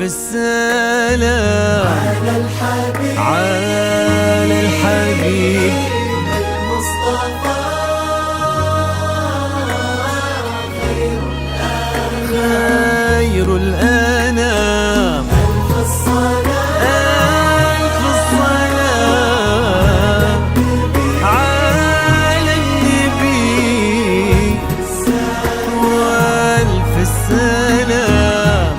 السلام على الحبيب المصطفى خير الأنام. ألف الصلاة على النبي وألف السلام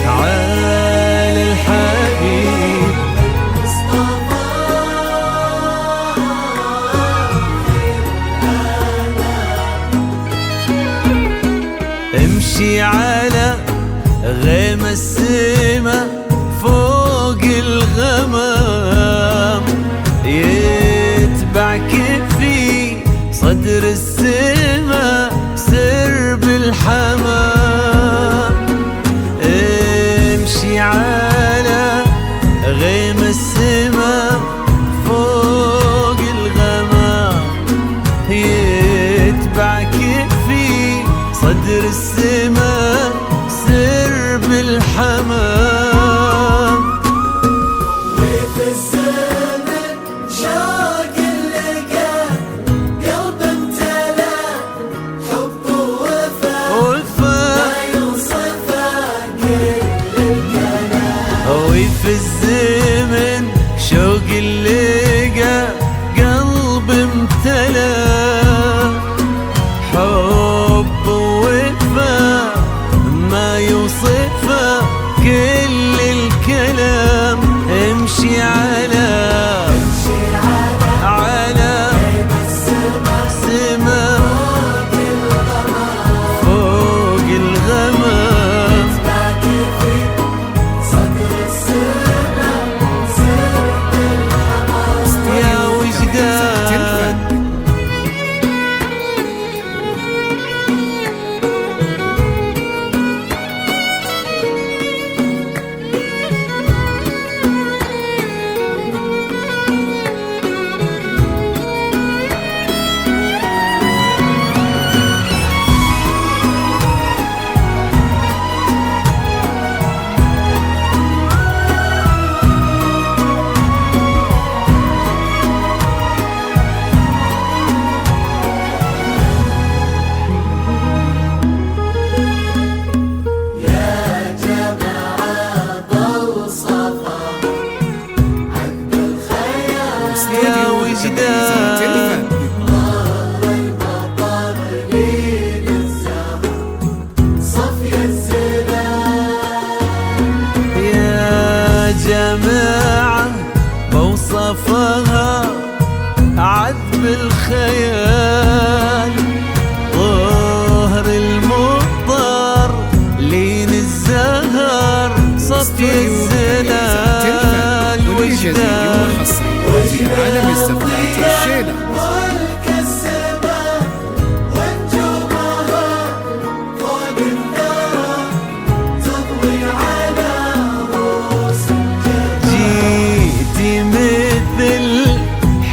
على الحبيب المصطفى امشي على غيم السما فوق الغمام، يتبعك في صدر السما سرب الحمام. امشي على غيم السما فوق الغمام، يتبعك في صدر السما سرب الحمام. وفي الزمن شوق اللقا قلب امتلا حب ووفا ما يوصفه كل الكلام. وفي الزمن شوق اللقا قلب امتلا حب ووفا ما يوصفه كل الكلام. امشي على سما فوق الغمام، باقي في صدر السما سرب الحمام. يا وجدان يا وجدان المطر بين الزهر صفي الزلال. يا جماعة بوصفها عذب الخيال، ظهر المطر لين الزهر صفي الزلال. وجدان في عالم الزفات والشيلة. ملك السماء ونجومها فوق الثرى تضوي على رؤوس الجبال. جيتي مثل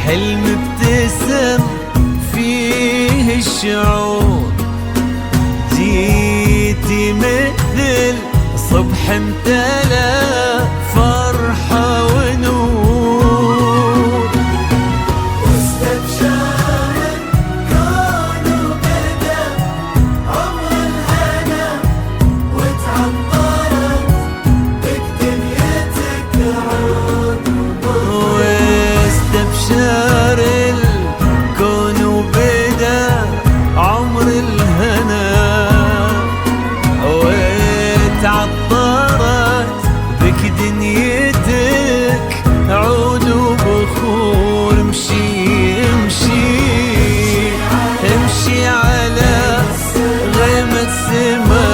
حلم ابتسم فيه الشعور، جيتي مثل صبح امتلا فرحة ونور. واستبشر الكون وبدا عمر الهنا وتعطرت بك دنيتك عود. واستبشر الكون وبدا عمر الهنا وتعطرت بك دنيتك عود وبخور. امشي امشي امشي على غيم السما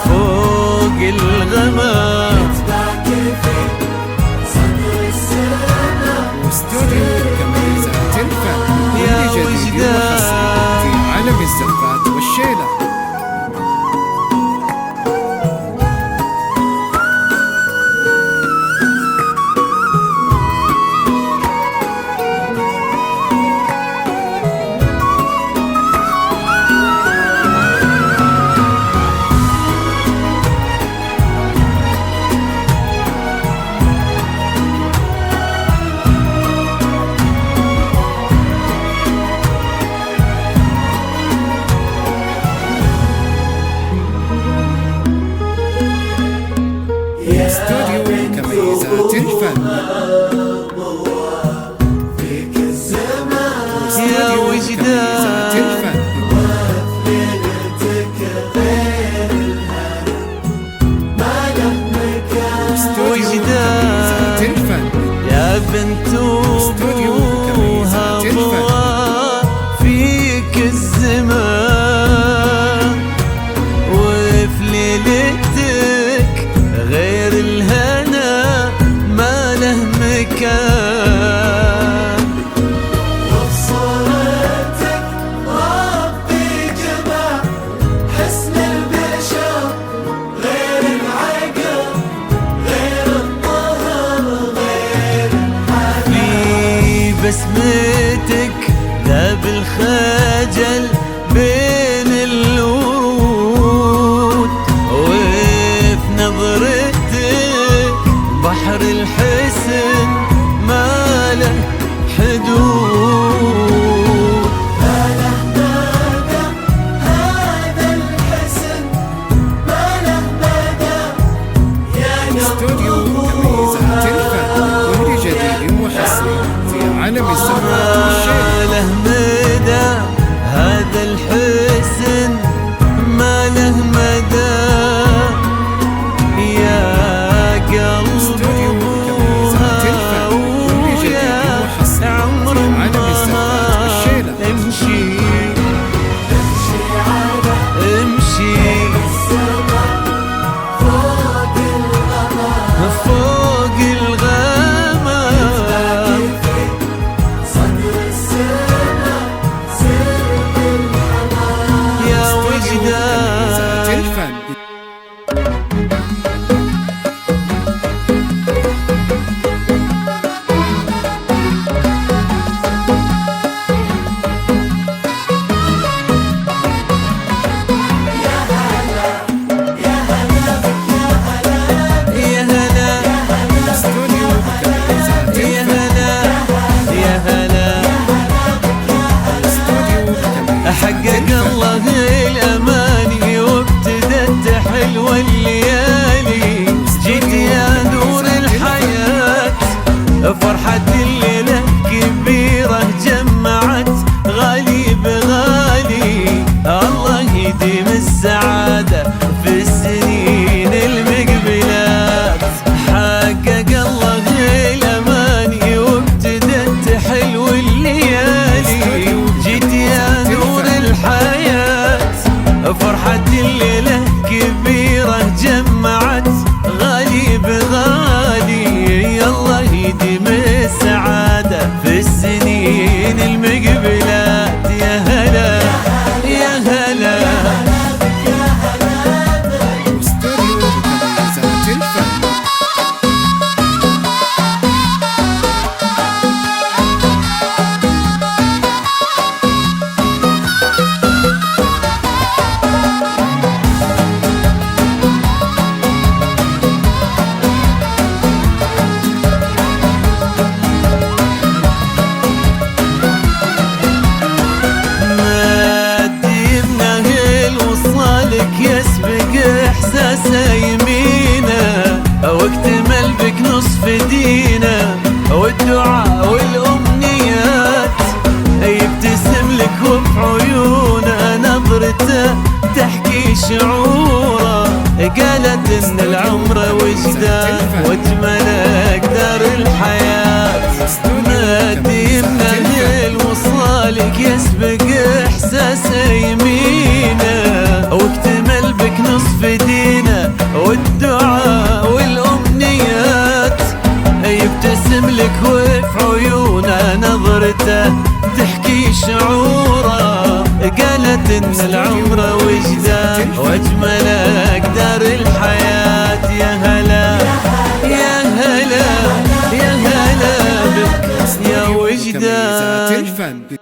فوق الغمام. باقي في صدر السما واستوديو كميزة تنفع يا كل جديد وجدان. وحصري في عالم الزفات والشيلة. تمييزات الفن. فيك الزمان يا تمييزات وجدان الفن. ليلتك غير الهنا ما له مكان تمييزات الفن. يا بنت كميزات الفن. أبوها فيك الزمان وفي ليلتك غير الهنا ما له مكان وبصورتك ربي جمع حسن البشر غير العقل غير الطهر غير في بسمتك ذاب الخجل بين الورود وفي نظرتك بحر الحسن ما له حدود ما له مدى هذا الحسن ما له مدى يا استوديو تمييزات الفن كل جديد وحصري في عالم الزفات والشيلة. ما له مدى هذا الحسن ما له مدى يا استوديو تمييزات الفن كل جديد وحصري عمر في عالم الزفات والشيلة. امشي تمشي على امشي السماء فوق الغمام فوق الغمام صدر السماء سرب الحمام يا تمييزات وجدان الفن. يا هلا استوديو تمييزات يا الفن. هلا يا هلا استوديو تمييزات حقق الفن. الله الاماني وابتدت حلوه الليالي جيت يا نور الحياه فرحة الليله كبيره جمعت غالي بغالي الله يديم السعاده في السنين المقبلات حقق الله الاماني وابتدت حلو الليالي جيت يا نور الحياة فرحة الليلة كبيرة جمعت غالي بغالي الله يديم السعادة في السنين المقبلات يا هلا يا هلا استوديو تمييزات الفن. ما تجيبنا الوصالك يسبق احساسه يمينه واكتمل بك نصف دينه والدعاء والامنيات يبتسم لك وفي عيونه نظرته تحكي شعوره قالت ان العمر وجدان واجمل دار الحياه ما تجيبنا الوصالك يسبق احساسه يمينه واكتمل بك نصف دينه والدعاء والامنيات يبتسم لك وفي عيونه نظرته تحكي شعوره قالت ان العمر وجدان واجمل دار الحياه يا هلا يا هلا يا هلا بك يا تمييزات وجدان الفن.